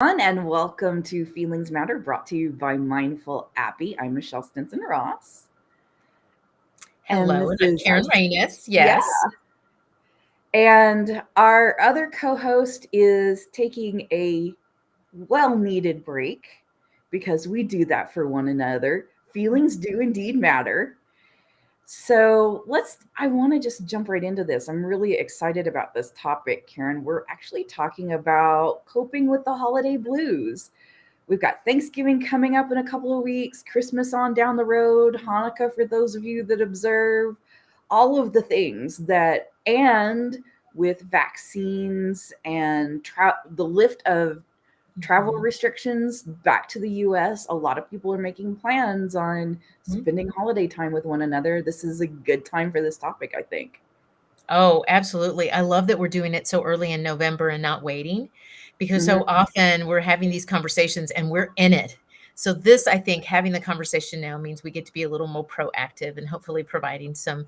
And welcome to Feelings Matter, brought to you by Mindful Appy. I'm Michelle Stinson Ross, and Hello, this and I'm is Karen Rainus. yeah. Yes. And our other co-host is taking a well-needed break because we do that for one another. Feelings do indeed matter. So I want to just jump right into this. I'm really excited about this topic, Karen. We're actually talking about coping with the holiday blues. We've got Thanksgiving coming up in a couple of weeks, Christmas on down the road, Hanukkah for those of you that observe, all of the things and with vaccines and the lift of travel Mhm, restrictions back to the US, a lot of people are making plans on mhm. spending holiday time with one another. This is a good time for this topic, I think. Oh, absolutely. I love that we're doing it so early in November and not waiting because Mhm. so often we're having these conversations and we're in it. So this, I think, having the conversation now means we get to be a little more proactive and hopefully providing some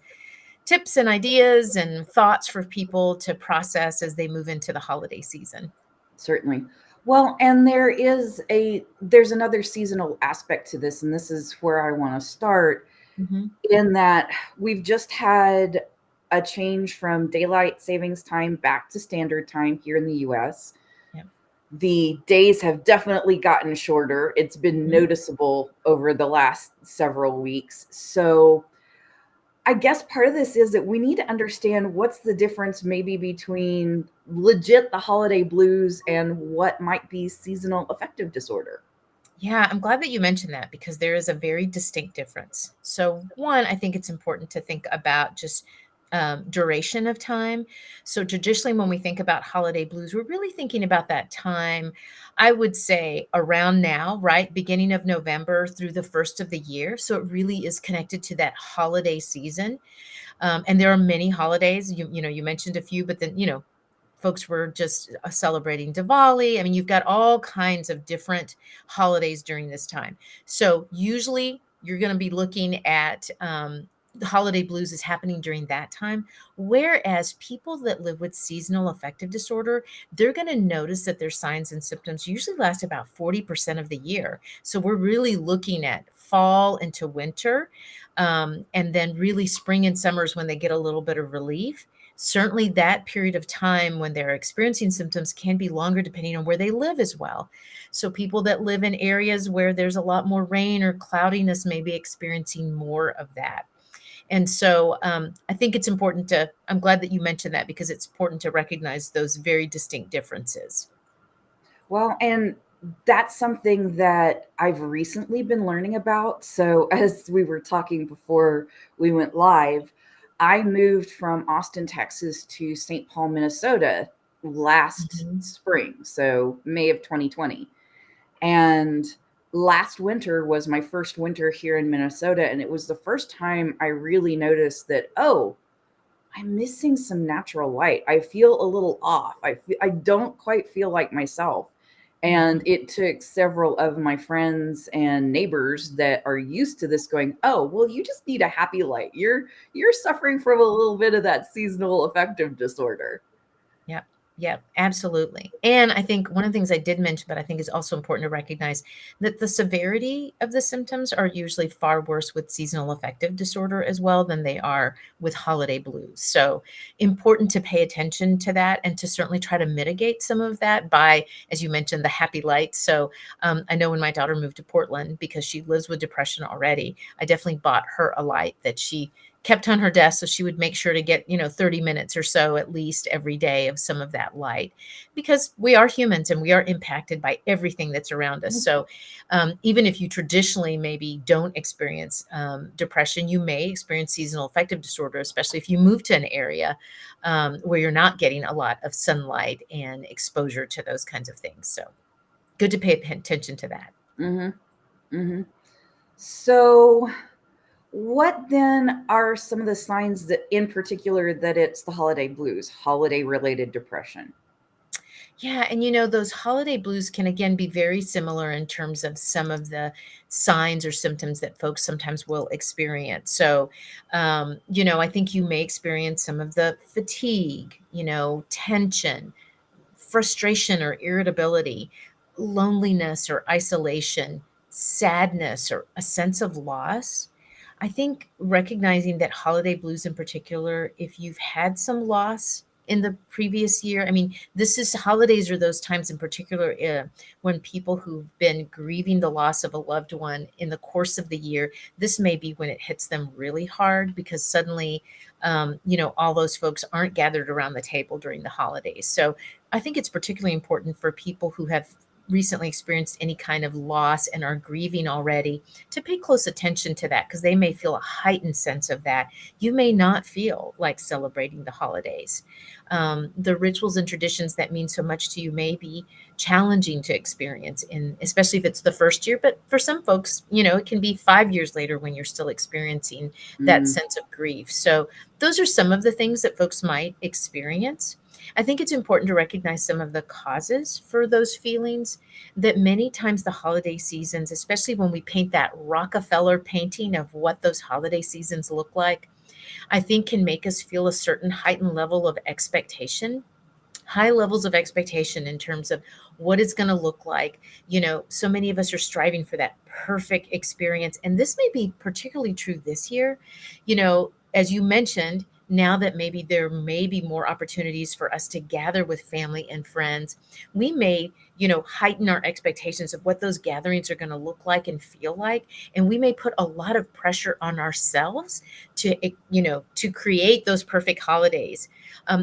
tips and ideas and thoughts for people to process as they move into the holiday season. Certainly. Well, and there's another seasonal aspect to this, and this is where I want to start Mhm. in that we've just had a change from daylight savings time back to standard time here in the US. Yep. The days have definitely gotten shorter. It's been Mhm. noticeable over the last several weeks. So, I guess part of this is that we need to understand what's the difference maybe between legit the holiday blues and what might be seasonal affective disorder. Yeah, I'm glad that you mentioned that because there is a very distinct difference. So, one, I think it's important to think about just duration of time. So, traditionally, when we think about holiday blues, we're really thinking about that time, I would say around now, right? Beginning of November through the first of the year. So, it really is connected to that holiday season. And there are many holidays. You mentioned a few, but then folks were just celebrating Diwali. I mean, you've got all kinds of different holidays during this time. So usually you're going to be looking at the holiday blues is happening during that time. Whereas people that live with seasonal affective disorder, they're going to notice that their signs and symptoms usually last about 40% of the year. So we're really looking at fall into winter, and then really spring and summers when they get a little bit of relief. Certainly, that period of time when they're experiencing symptoms can be longer depending on where they live as well. So, people that live in areas where there's a lot more rain or cloudiness may be experiencing more of that. And so, I think it's important I'm glad that you mentioned that because it's important to recognize those very distinct differences. Well, and that's something that I've recently been learning about. So, as we were talking before we went live, I moved from Austin, Texas to St. Paul, Minnesota last Mhm. spring, so May of 2020. And last winter was my first winter here in Minnesota. And it was the first time I really noticed that, oh, I'm missing some natural light. I feel a little off. I don't quite feel like myself. And Mhm. it took several of my friends and neighbors that are used to this going, "Oh, well, you just need a happy light. You're suffering from a little bit of that seasonal affective disorder." Yep. Yep, absolutely. And I think one of the things I did mention, but I think is also important to recognize that the severity of the symptoms are usually far worse with seasonal affective disorder as well than they are with holiday blues. So important to pay attention to that and to certainly try to mitigate some of that by, as you mentioned, the happy lights. So I know when my daughter moved to Portland because she lives with depression already, I definitely bought her a light that she kept on her desk so she would make sure to get 30 minutes or so at least every day of some of that light because we are humans and we are impacted by everything that's around us. So even if you traditionally maybe don't experience depression, you may experience seasonal affective disorder, especially if you move to an area where you're not getting a lot of sunlight and exposure to those kinds of things. So good to pay attention to that. Mhm. Mhm. So, what then are some of the signs that in particular that it's the holiday blues, holiday related depression? Yeah, and those holiday blues can again be very similar in terms of some of the signs or symptoms that folks sometimes will experience. So, I think you may experience some of the fatigue, tension, frustration or irritability, loneliness or isolation, sadness, or a sense of loss. I think recognizing that holiday blues in particular, if you've had some loss in the previous year, I mean, this is holidays are those times in particular when people who've been grieving the loss of a loved one in the course of the year, this may be when it hits them really hard because suddenly, all those folks aren't gathered around the table during the holidays. So I think it's particularly important for people who have recently experienced any kind of loss and are grieving already to pay close attention to that because they may feel a heightened sense of that. You may not feel like celebrating the holidays. The rituals and traditions that mean so much to you may be challenging to experience, in especially if it's the first year. But for some folks, it can be 5 years later when you're still experiencing that Mm, sense of grief. So those are some of the things that folks might experience. I think it's important to recognize some of the causes for those feelings that many times the holiday seasons, especially when we paint that Rockefeller painting of what those holiday seasons look like, I think can make us feel a certain heightened level of expectation, high levels of expectation in terms of what it's going to look like. So many of us are striving for that perfect experience. And this may be particularly true this year. As you mentioned, now that maybe there may be more opportunities for us to gather with family and friends, we may, heighten our expectations of what those gatherings are going to look like and feel like. And we may put a lot of pressure on ourselves to create those perfect holidays.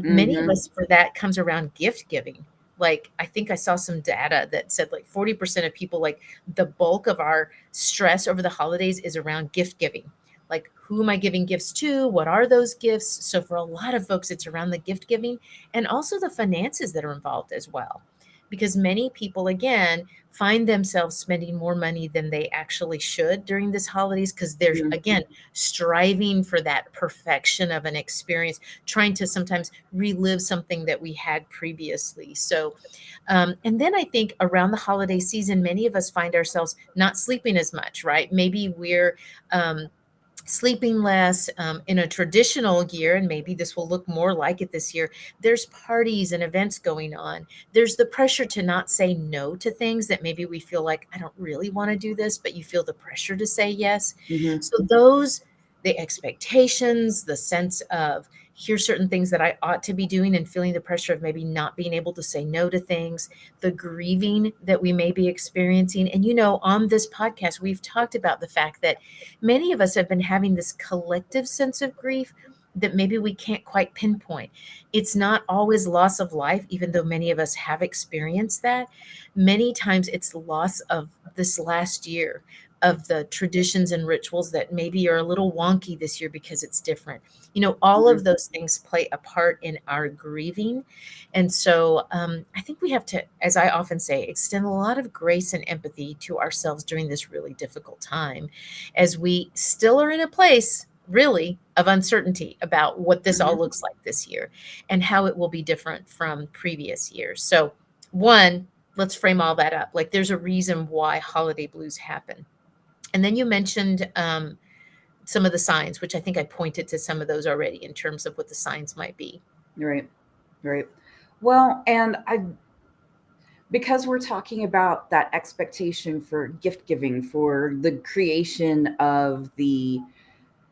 Many of mhm, us for that comes around gift giving. Like, I think I saw some data that said like 40% of people, like the bulk of our stress over the holidays is around gift giving. Like, who am I giving gifts to? What are those gifts? So for a lot of folks, it's around the gift giving and also the finances that are involved as well. Because many people, again, find themselves spending more money than they actually should during this holidays because they're, mhm, again, striving for that perfection of an experience, trying to sometimes relive something that we had previously. So, and then I think around the holiday season, many of us find ourselves not sleeping as much, right? Maybe we're um, sleeping less in a traditional year, and maybe this will look more like it this year. There's parties and events going on. There's the pressure to not say no to things that maybe we feel like, I don't really want to do this, but you feel the pressure to say yes. mhm, So those, the expectations, the sense of here's certain things that I ought to be doing and feeling the pressure of maybe not being able to say no to things, the grieving that we may be experiencing. And on this podcast, we've talked about the fact that many of us have been having this collective sense of grief that maybe we can't quite pinpoint. It's not always loss of life, even though many of us have experienced that. Many times it's loss of this last year, of the traditions and rituals that maybe are a little wonky this year because it's different. All mhm, of those things play a part in our grieving. And so I think we have to, as I often say, extend a lot of grace and empathy to ourselves during this really difficult time as we still are in a place really of uncertainty about what this all mhm. looks like this year and how it will be different from previous years. So, one, let's frame all that up. Like, there's a reason why holiday blues happen. And then you mentioned some of the signs, which I think I pointed to some of those already in terms of what the signs might be. Right, right. Well, and I because we're talking about that expectation for gift giving, for the creation of the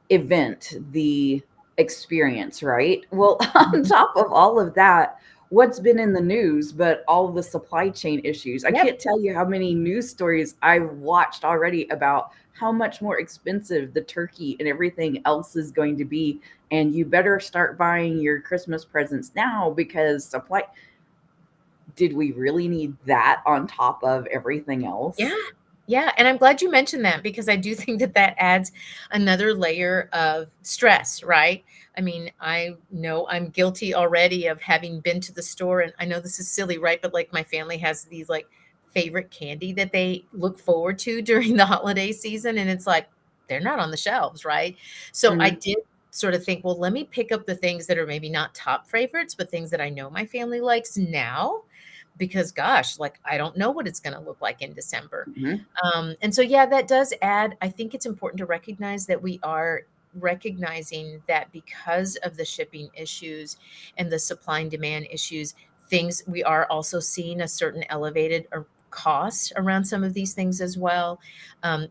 event, the experience, right? Well, on Mhm. top of all of that, what's been in the news, but all the supply chain issues. I Yep. can't tell you how many news stories I've watched already about how much more expensive the turkey and everything else is going to be. And you better start buying your Christmas presents now because supply. Did we really need that on top of everything Yeah. else? Yeah, and I'm glad you mentioned that because I do think that that adds another layer of stress, right? I mean, I know I'm guilty already of having been to the store, and I know this is silly, right? But like my family has these like favorite candy that they look forward to during the holiday season, and it's like they're not on the shelves, right? So I Mhm, did sort of think, well, let me pick up the things that are maybe not top favorites, but things that I know my family likes now because gosh, like I don't know what it's going to look like in December. mhm, And so, yeah, that does add. I think it's important to recognize that we are recognizing that because of the shipping issues and the supply and demand issues, things we are also seeing a certain elevated or costs around some of these things as well.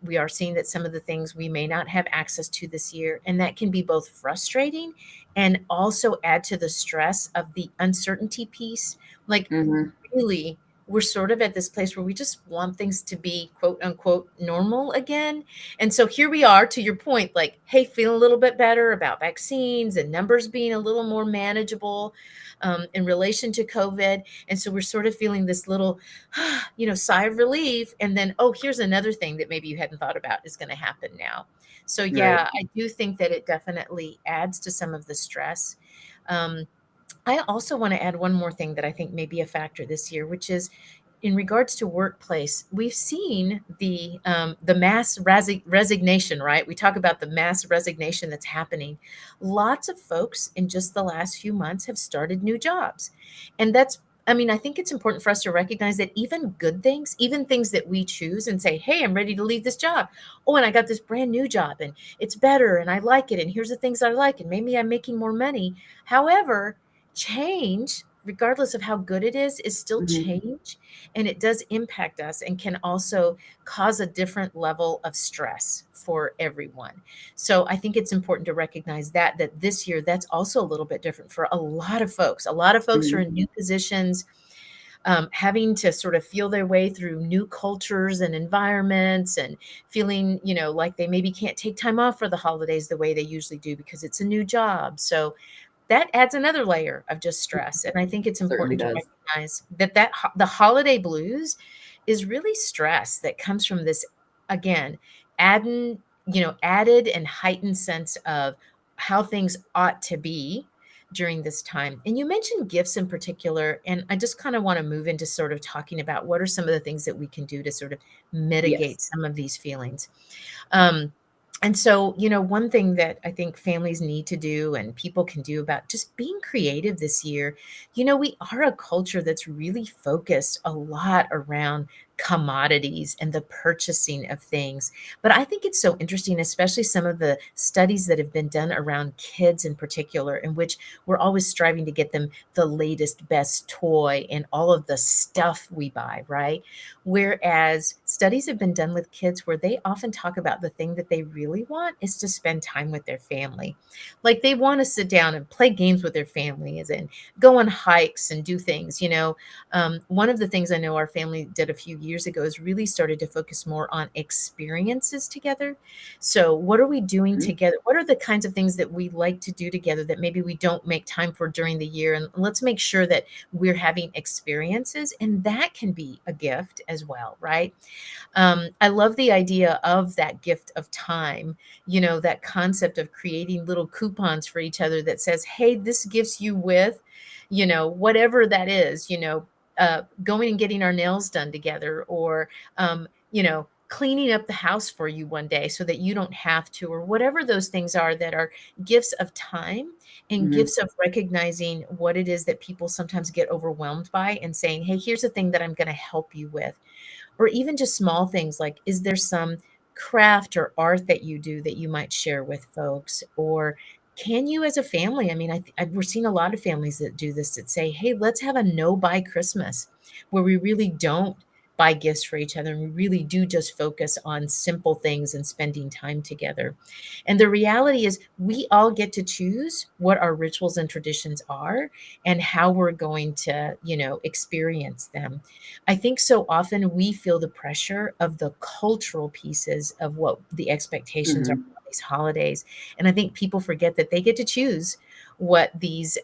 We are seeing that some of the things we may not have access to this year, and that can be both frustrating and also add to the stress of the uncertainty piece. Like, Mhm. really, we're sort of at this place where we just want things to be quote unquote normal again. And so here we are, to your point, like, hey, feeling a little bit better about vaccines and numbers being a little more manageable in relation to COVID. And so we're sort of feeling this little, sigh of relief. And then, oh, here's another thing that maybe you hadn't thought about is going to happen now. So, Right. yeah, I do think that it definitely adds to some of the stress. Um, I also want to add one more thing that I think may be a factor this year, which is in regards to workplace. We've seen the mass resignation, right? We talk about the mass resignation that's happening. Lots of folks in just the last few months have started new jobs, and that's. I mean, I think it's important for us to recognize that even good things, even things that we choose and say, "Hey, I'm ready to leave this job. Oh, and I got this brand new job, and it's better, and I like it, and here's the things I like, and maybe I'm making more money." However, change, regardless of how good it is still Mhm. change, and it does impact us and can also cause a different level of stress for everyone. So I think it's important to recognize that this year that's also a little bit different for a lot of folks. A lot of folks are Mhm. in new positions, having to sort of feel their way through new cultures and environments, and feeling, like they maybe can't take time off for the holidays the way they usually do because it's a new job. So that adds another layer of just stress, and I think it's Certainly important to does. recognize the holiday blues is really stress that comes from this, again, adding added and heightened sense of how things ought to be during this time. And you mentioned gifts in particular, and I just kind of want to move into sort of talking about what are some of the things that we can do to sort of Yes. mitigate some of these feelings. Um, and so, one thing that I think families need to do and people can do about just being creative this year, we are a culture that's really focused a lot around commodities and the purchasing of things. But I think it's so interesting, especially some of the studies that have been done around kids in particular, in which we're always striving to get them the latest, best toy and all of the stuff we buy, right? Whereas studies have been done with kids where they often talk about the thing that they really want is to spend time with their family. Like, they want to sit down and play games with their families and go on hikes and do things. One of the things I know our family did a few years ago is really started to focus more on experiences together. So, what are we doing Mhm. together? What are the kinds of things that we like to do together that maybe we don't make time for during the year? And let's make sure that we're having experiences, and that can be a gift as well, right? I love the idea of that gift of time, that concept of creating little coupons for each other that says, hey, this gifts you with, whatever that is, going and getting our nails done together, or, cleaning up the house for you one day so that you don't have to, or whatever those things are that are gifts of time and Mhm. gifts of recognizing what it is that people sometimes get overwhelmed by, and saying, hey, here's a thing that I'm going to help you with. Or even just small things like, is there some craft or art that you do that you might share with folks? Or can you, as a family, I mean, we're seeing a lot of families that do this, that say, hey, let's have a no buy Christmas where we really don't buy gifts for each other, and we really do just focus on simple things and spending time together. And the reality is, we all get to choose what our rituals and traditions are and how we're going to, experience them. I think so often we feel the pressure of the cultural pieces of what the expectations are Mhm. on these holidays. And I think people forget that they get to choose what these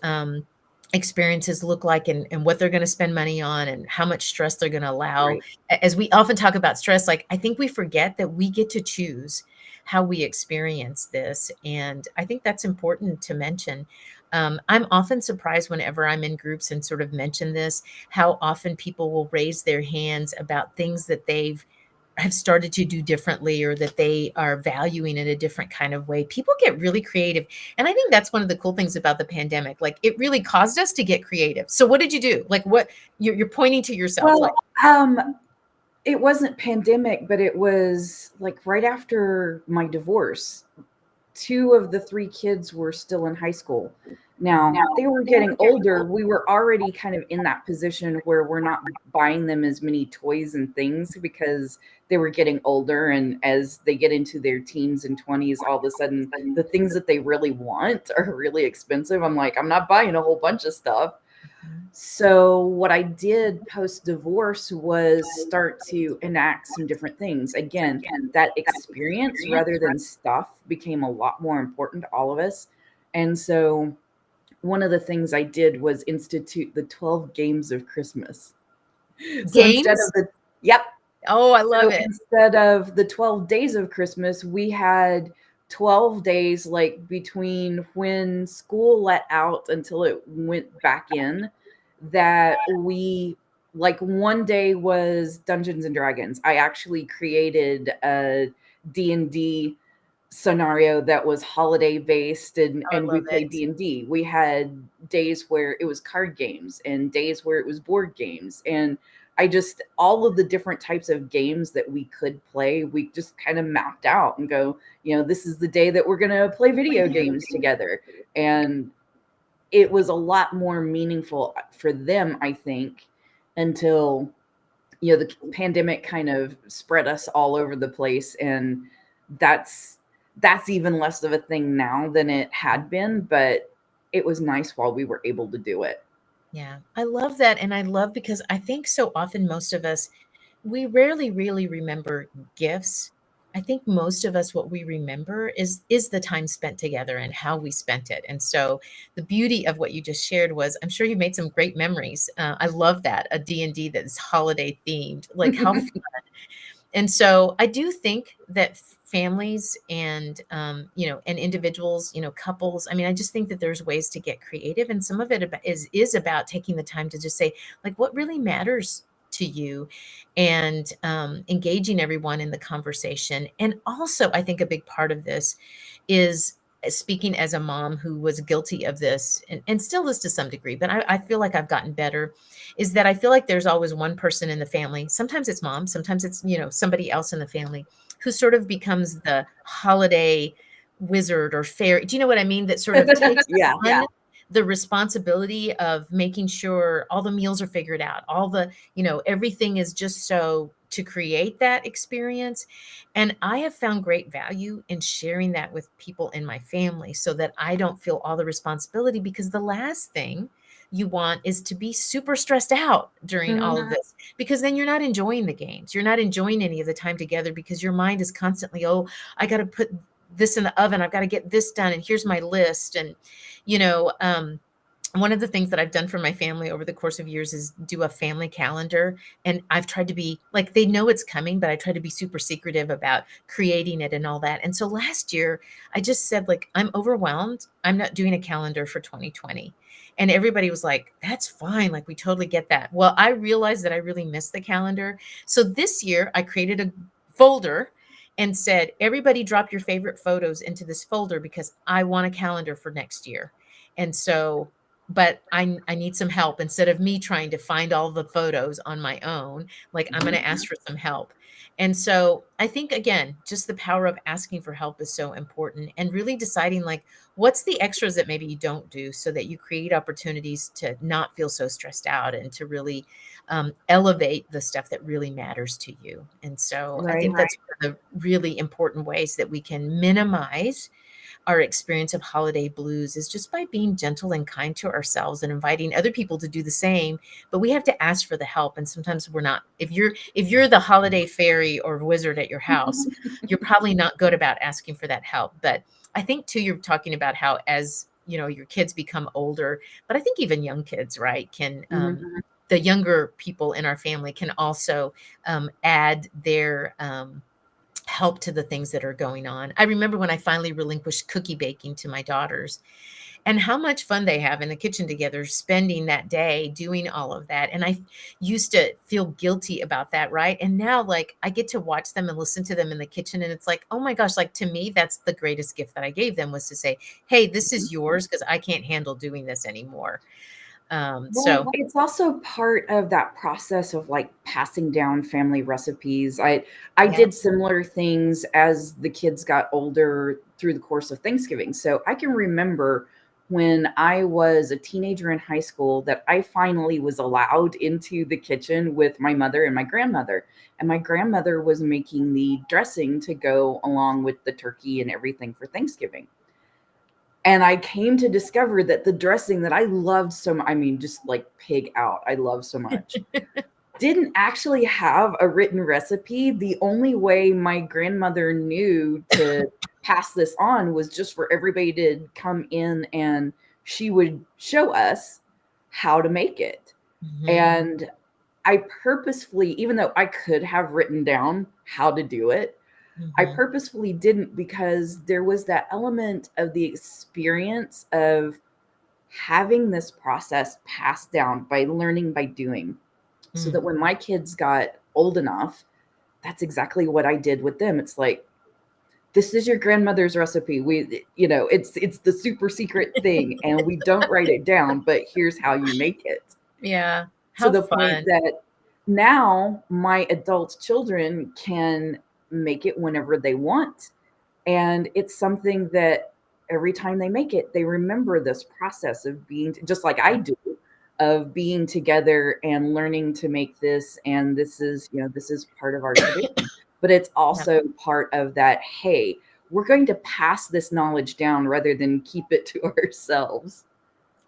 experiences look like, and what they're going to spend money on and how much stress they're going to allow. Right. As we often talk about stress, like, I think we forget that we get to choose how we experience this. And I think that's important to mention. I'm often surprised whenever I'm in groups and sort of mention this, how often people will raise their hands about things that they've have started to do differently, or that they are valuing in a different kind of way. People get really creative. And I think that's one of the cool things about the pandemic. Like, it really caused us to get creative. So what did you do? Like, what you're pointing to yourself, Well, like, it wasn't pandemic, but it was like right after my divorce. Two of the three kids were still in high school. Now, they were getting older. We were already kind of in that position where we're not buying them as many toys and things because they were getting older. And as they get into their teens and 20s, all of a sudden, the things that they really want are really expensive. I'm like, I'm not buying a whole bunch of stuff. Mhm. So, what I did post divorce was start to enact some different things. Again, that experience rather than stuff became a lot more important to all of us. And so, one of the things I did was institute the 12 games of Christmas. So instead Games? of the, yep. Oh, I love So it. instead of the 12 days of Christmas, we had 12 days like between when school let out until it went back in, that we, like, one day was Dungeons and Dragons. I actually created a D&D scenario that was holiday based, and Oh, I and we love played it. D&D. We had days where it was card games and days where it was board games, and I just, all of the different types of games that we could play, we just kind of mapped out and go, this is the day that we're going to play video games together. And it was a lot more meaningful for them, I think, until the pandemic kind of spread us all over the place, and that's that's even less of a thing now than it had been, but it was nice while we were able to do it. Yeah, I love that, and I love because I think so often most of us, we rarely really remember gifts. I think most of us what we remember is the time spent together and how we spent it, and so the beauty of what you just shared was I'm sure you made some great memories. I love that, a D&D that is holiday themed, like, how and so I do think that families and and individuals, couples, I mean, I just think that there's ways to get creative, and some of it is about taking the time to just say, like, what really matters to you, and engaging everyone in the conversation. And also, I think a big part of this is speaking as a mom who was guilty of this, and still is to some degree, but I feel like I've gotten better, is that I feel like there's always one person in the family. Sometimes it's mom, sometimes it's, somebody else in the family who sort of becomes the holiday wizard or fairy. Do you know what I mean? That sort of takes Yeah. on the responsibility of making sure all the meals are figured out, all the, everything is just so to create that experience. And I have found great value in sharing that with people in my family so that I don't feel all the responsibility, because the last thing you want is to be super stressed out during all of this, because then you're not enjoying the games. You're not enjoying any of the time together because your mind is constantly, oh, I got to put this in the oven. I've got to get this done. And here's my list. And, you know, um, one of the things that I've done for my family over the course of years is do a family calendar. And I've tried to be like, they know it's coming, but I try to be super secretive about creating it and all that. And so last year, I just said, like, I'm overwhelmed. I'm not doing a calendar for 2020. And everybody was like, that's fine. Like, we totally get that. Well, I realized that I really missed the calendar. So this year, I created a folder and said, everybody drop your favorite photos into this folder because I want a calendar for next year. And so, but I need some help instead of me trying to find all the photos on my own. Like, I'm going to ask for some help. And so I think, again, just the power of asking for help is so important, and really deciding, like, what's the extras that maybe you don't do so that you create opportunities to not feel so stressed out and to really elevate the stuff that really matters to you. And so I think Right. that's one of the really important ways that we can minimize our experience of holiday blues, is just by being gentle and kind to ourselves and inviting other people to do the same. But we have to ask for the help, and sometimes we're not. If you're the holiday fairy or wizard at your house, you're probably not good about asking for that help. But I think too, you're talking about how, as your kids become older, but I think even young kids, right, can Mhm. the younger people in our family can also add their help to the things that are going on. I remember when I finally relinquished cookie baking to my daughters, and how much fun they have in the kitchen together, spending that day doing all of that. And I used to feel guilty about that, right? And now, like, I get to watch them and listen to them in the kitchen, and it's like, oh my gosh, like, to me, that's the greatest gift that I gave them, was to say, hey, this is yours because I can't handle doing this anymore. Well, So it's also part of that process of like passing down family recipes. I yeah. did similar things as the kids got older through the course of Thanksgiving. So I can remember when I was a teenager in high school that I finally was allowed into the kitchen with my mother and my grandmother. And my grandmother was making the dressing to go along with the turkey and everything for Thanksgiving. And I came to discover that the dressing that I loved so much, I mean, just like pig out, I love so much, didn't actually have a written recipe. The only way my grandmother knew to pass this on was just for everybody to come in and she would show us how to make it. Mhm. And I purposefully, even though I could have written down how to do it, I Mhm. purposefully didn't because there was that element of the experience of having this process passed down by learning by doing, so Mm. that when my kids got old enough, that's exactly what I did with them. It's like, this is your grandmother's recipe. It's the super secret thing and we don't write it down, but here's how you make it. Yeah. To How the point fun. that now my adult children can make it whenever they want. And it's something that every time they make it, they remember this process of being, just like I do, of being together and learning to make this. And this is part of our tradition. But it's Yeah. also part of that, hey, we're going to pass this knowledge down rather than keep it to ourselves.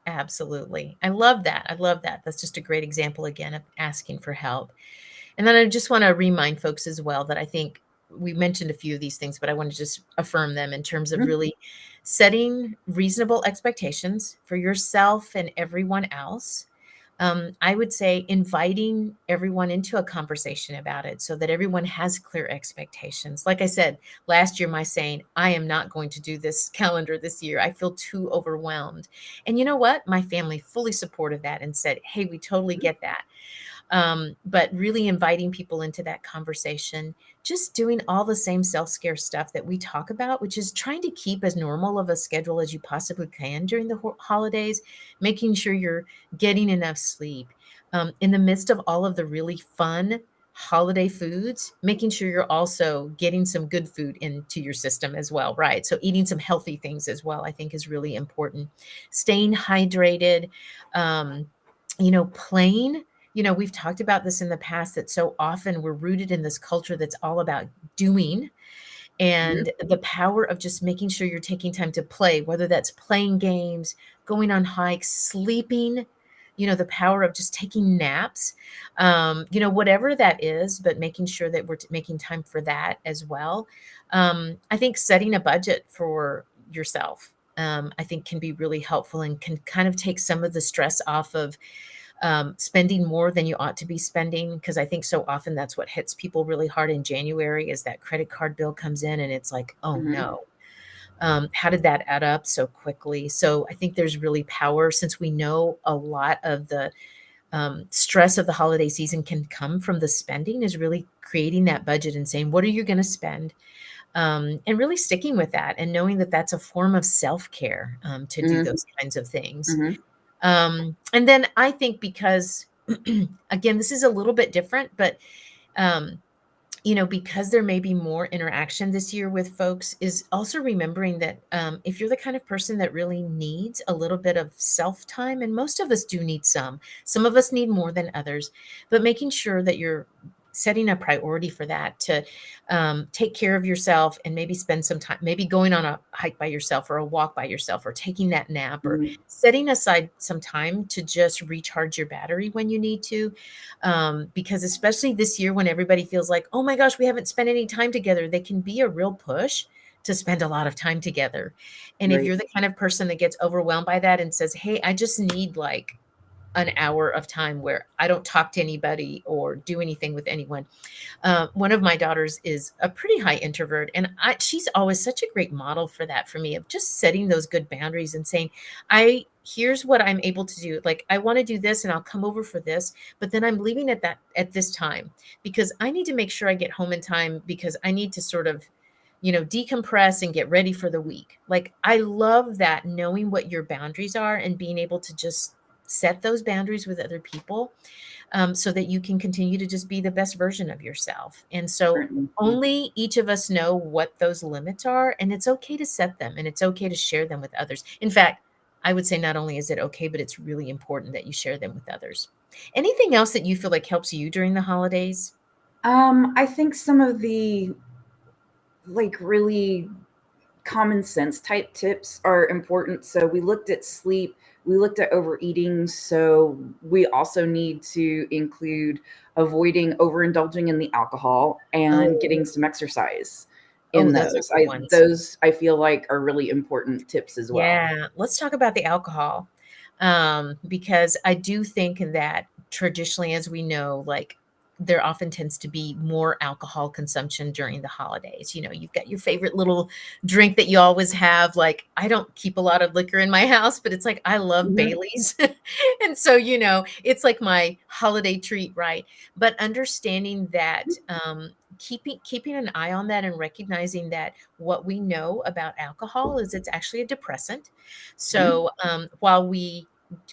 Absolutely. I love that. I love that. That's just a great example again of asking for help. And then I just want to remind folks as well that I think we mentioned a few of these things, but I want to just affirm them in terms of Mhm. really setting reasonable expectations for yourself and everyone else. I would say inviting everyone into a conversation about it so that everyone has clear expectations. Like I said, last year, my saying, I am not going to do this calendar this year. I feel too overwhelmed. And you know what? My family fully supported that and said, hey, we totally Mhm. get that. But really inviting people into that conversation, just doing all the same self-care stuff that we talk about, which is trying to keep as normal of a schedule as you possibly can during the holidays, making sure you're getting enough sleep. In the midst of all of the really fun holiday foods, making sure you're also getting some good food into your system as well, right? So eating some healthy things as well, I think is really important. Staying hydrated, um, playing. We've talked about this in the past that so often we're rooted in this culture that's all about doing, Mhm. and the power of just making sure you're taking time to play, whether that's playing games, going on hikes, sleeping, the power of just taking naps, whatever that is, but making sure that we're making time for that as well. I think setting a budget for yourself, I think can be really helpful and can kind of take some of the stress off of spending more than you ought to be spending, because I think so often that's what hits people really hard in January is that credit card bill comes in and it's like, oh Mhm. no, how did that add up so quickly? So I think there's really power, since we know a lot of the stress of the holiday season can come from the spending, is really creating that budget and saying, what are you going to spend? And really sticking with that and knowing that that's a form of self-care, to do Mhm. those kinds of things. Mhm. And then I think because, again, this is a little bit different, but um, because there may be more interaction this year with folks, is also remembering that if you're the kind of person that really needs a little bit of self time, and most of us do need some of us need more than others, but making sure that you're setting a priority for that, to take care of yourself and maybe spend some time, maybe going on a hike by yourself or a walk by yourself or taking that nap, or Mhm. setting aside some time to just recharge your battery when you need to, because especially this year when everybody feels like, oh my gosh, we haven't spent any time together, they can be a real push to spend a lot of time together. And if Right. you're the kind of person that gets overwhelmed by that and says, hey, I just need like an hour of time where I don't talk to anybody or do anything with anyone. One of my daughters is a pretty high introvert, and she's always such a great model for that for me, of just setting those good boundaries and saying, "I here's what I'm able to do. Like I want to do this, and I'll come over for this, but then I'm leaving at this time because I need to make sure I get home in time because I need to sort of." Decompress and get ready for the week. Like, I love that, knowing what your boundaries are and being able to just set those boundaries with other people, so that you can continue to just be the best version of yourself. And so Certainly. only each of us know what those limits are, and it's okay to set them and it's okay to share them with others. In fact, I would say not only is it okay, but it's really important that you share them with others. Anything else that you feel like helps you during the holidays? I think some of the like really common sense type tips are important. So we looked at sleep, we looked at overeating. So we also need to include avoiding overindulging in the alcohol and Oh, getting some exercise oh, in those are those. good ones. Those I feel like are really important tips as well. Yeah, let's talk about the alcohol, because I do think that traditionally, as we know, like there often tends to be more alcohol consumption during the holidays. You know, you've got your favorite little drink that you always have. Like, I don't keep a lot of liquor in my house, but it's like I love Hmm. Bailey's. And so, it's like my holiday treat, right? But understanding that, keeping an eye on that and recognizing that what we know about alcohol is it's actually a depressant. Hmm. So, while we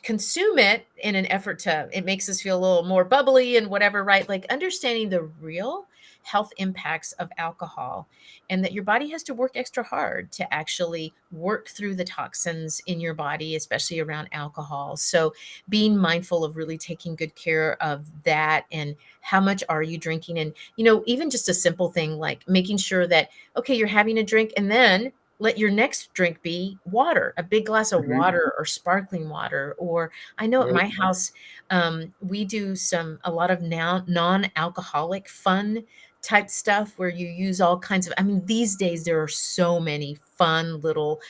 consume it in an effort to it makes us feel a little more bubbly and whatever, right? Like understanding the real health impacts of alcohol and that your body has to work extra hard to actually work through the toxins in your body, especially around alcohol. So, being mindful of really taking good care of that and how much are you drinking, and even just a simple thing like making sure that okay, you're having a drink and then let your next drink be water, a big glass of Hmm. water or sparkling water. Or I know at Right. my house, we do a lot of now non-alcoholic fun type stuff where you use all kinds of, I mean, these days there are so many fun little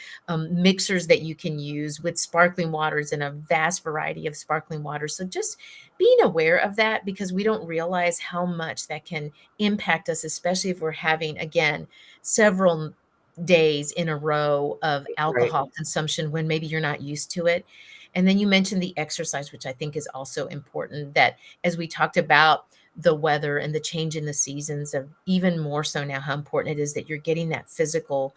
mixers that you can use with sparkling waters and a vast variety of sparkling waters. So just being aware of that because we don't realize how much that can impact us, especially if we're having, again, several days in a row of Right. alcohol consumption when maybe you're not used to it. And then you mentioned the exercise, which I think is also important, that as we talked about the weather and the change in the seasons, of even more so now how important it is that you're getting that physical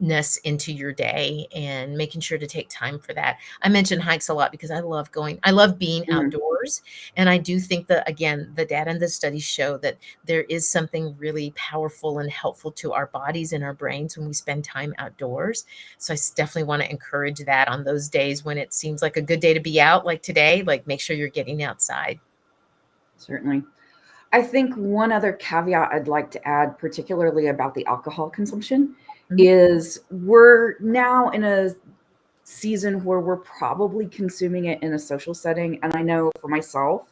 ness into your day and making sure to take time for that. I mention hikes a lot because I love being Hmm. outdoors. And I do think that, again, the data and the studies show that there is something really powerful and helpful to our bodies and our brains when we spend time outdoors. So definitely want to encourage that on those days when it seems like a good day to be out, like today, like make sure you're getting outside. Certainly. I think one other caveat I'd like to add, particularly about the alcohol consumption, Mhm. is we're now in a season where we're probably consuming it in a social setting. And I know for myself,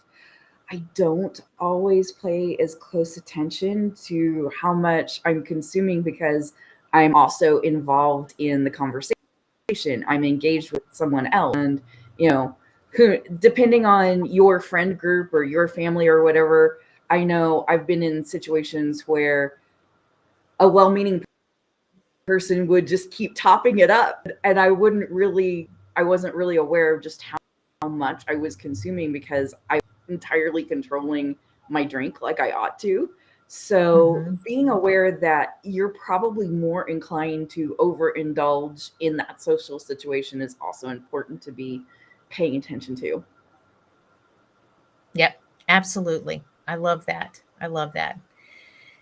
I don't always pay as close attention to how much I'm consuming because I'm also involved in the conversation. I'm engaged with someone else. And, you know, who, depending on your friend group or your family or whatever, I know I've been in situations where a well meaning person would just keep topping it up. And I wasn't really aware of just how much I was consuming because I was entirely controlling my drink like I ought to. So Mhm. being aware that you're probably more inclined to overindulge in that social situation is also important to be paying attention to. Yep, absolutely. I love that. I love that.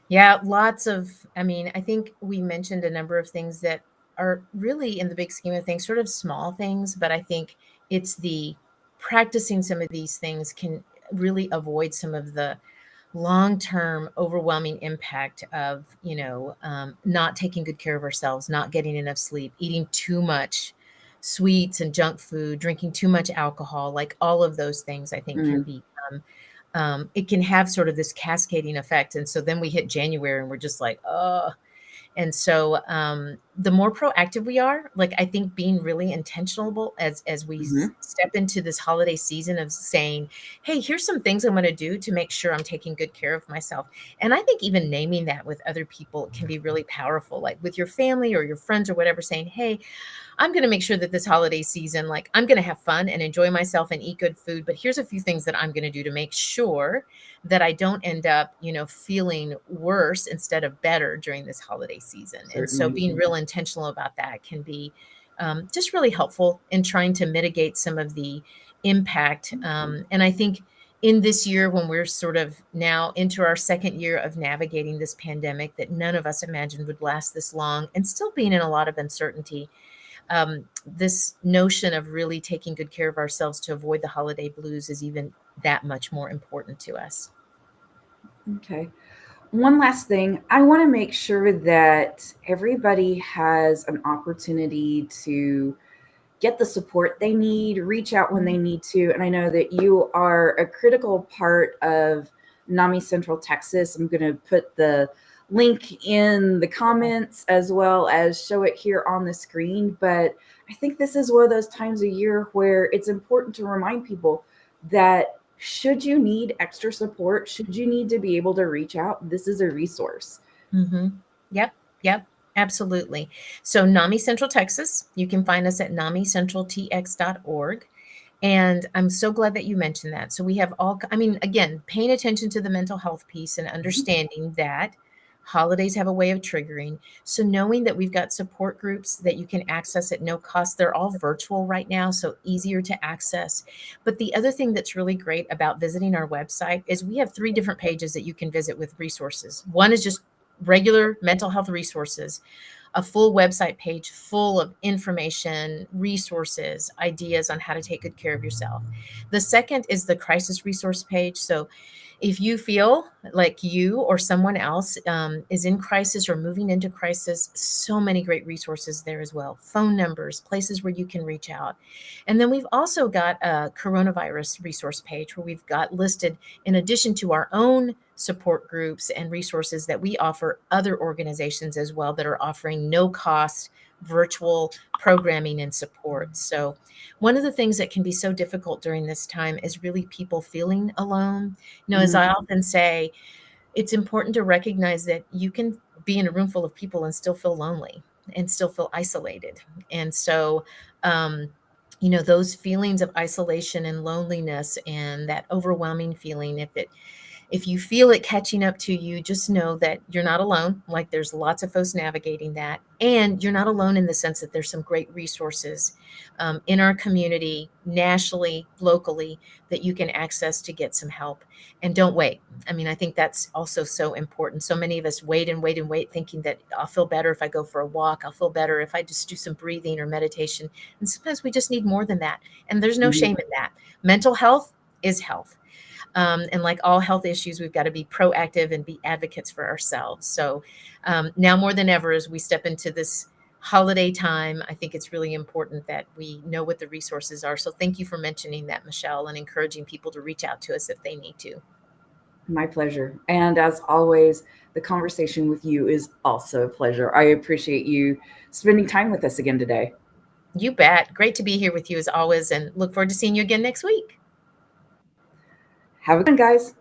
Yeah, lots of, I mean, I think we mentioned a number of things that are really, in the big scheme of things, sort of small things, but I think it's the practicing some of these things can really avoid some of the long-term overwhelming impact of, not taking good care of ourselves, not getting enough sleep, eating too much sweets and junk food, drinking too much alcohol, like all of those things I think can Mm, become, it can have sort of this cascading effect. And so then we hit January and we're just like, oh, and so, the more proactive we are, like, I think being really intentional as we hmm. step into this holiday season of saying, "Hey, here's some things I'm gonna do to make sure I'm taking good care of myself." And I think even naming that with other people can be really powerful, like with your family or your friends or whatever, saying, "Hey, I'm going to make sure that this holiday season, like, I'm going to have fun and enjoy myself and eat good food. But here's a few things that I'm going to do to make sure that I don't end up, feeling worse instead of better during this holiday season." And so Certainly. being real intentional about that can be just really helpful in trying to mitigate some of the impact. And I think in this year, when we're sort of now into our second year of navigating this pandemic that none of us imagined would last this long and still being in a lot of uncertainty, This notion of really taking good care of ourselves to avoid the holiday blues is even that much more important to us. Okay. One last thing, I want to make sure that everybody has an opportunity to get the support they need, reach out when they need to. And I know that you are a critical part of NAMI Central Texas. I'm going to put the link in the comments as well as show it here on the screen. But I think this is one of those times a year where it's important to remind people that should you need extra support, should you need to be able to reach out, this is a resource. Mm-hmm. Yep, yep, absolutely. So NAMI Central Texas, you can find us at namicentraltx.org. And I'm so glad that you mentioned that. So we have all, I mean, again, paying attention to the mental health piece and understanding that holidays have a way of triggering. So knowing that we've got support groups that you can access at no cost, they're all virtual right now, so easier to access. But the other thing that's really great about visiting our website is we have 3 different pages that you can visit with resources. One is just regular mental health resources, a full website page full of information, resources, ideas on how to take good care of yourself. The second is the crisis resource page. So if you feel like you or someone else is in crisis or moving into crisis, so many great resources there as well. Phone numbers, places where you can reach out. And then we've also got a coronavirus resource page where we've got listed, in addition to our own support groups and resources, that we offer other organizations as well that are offering no cost virtual programming and support. So one of the things that can be so difficult during this time is really people feeling alone. As Mhm. I often say, it's important to recognize that you can be in a room full of people and still feel lonely and still feel isolated. And so, um, those feelings of isolation and loneliness and that overwhelming feeling, if you feel it catching up to you, just know that you're not alone. Like, there's lots of folks navigating that. And you're not alone in the sense that there's some great resources in our community, nationally, locally, that you can access to get some help. And don't wait. I mean, I think that's also so important. So many of us wait and wait and wait, thinking that I'll feel better if I go for a walk. I'll feel better if I just do some breathing or meditation. And sometimes we just need more than that. And there's no Mhm. shame in that. Mental health is health. And like all health issues, we've got to be proactive and be advocates for ourselves. So now more than ever, as we step into this holiday time, I think it's really important that we know what the resources are. So thank you for mentioning that, Michelle, and encouraging people to reach out to us if they need to. My pleasure. And as always, the conversation with you is also a pleasure. I appreciate you spending time with us again today. You bet. Great to be here with you as always, and look forward to seeing you again next week. Have a good one, guys.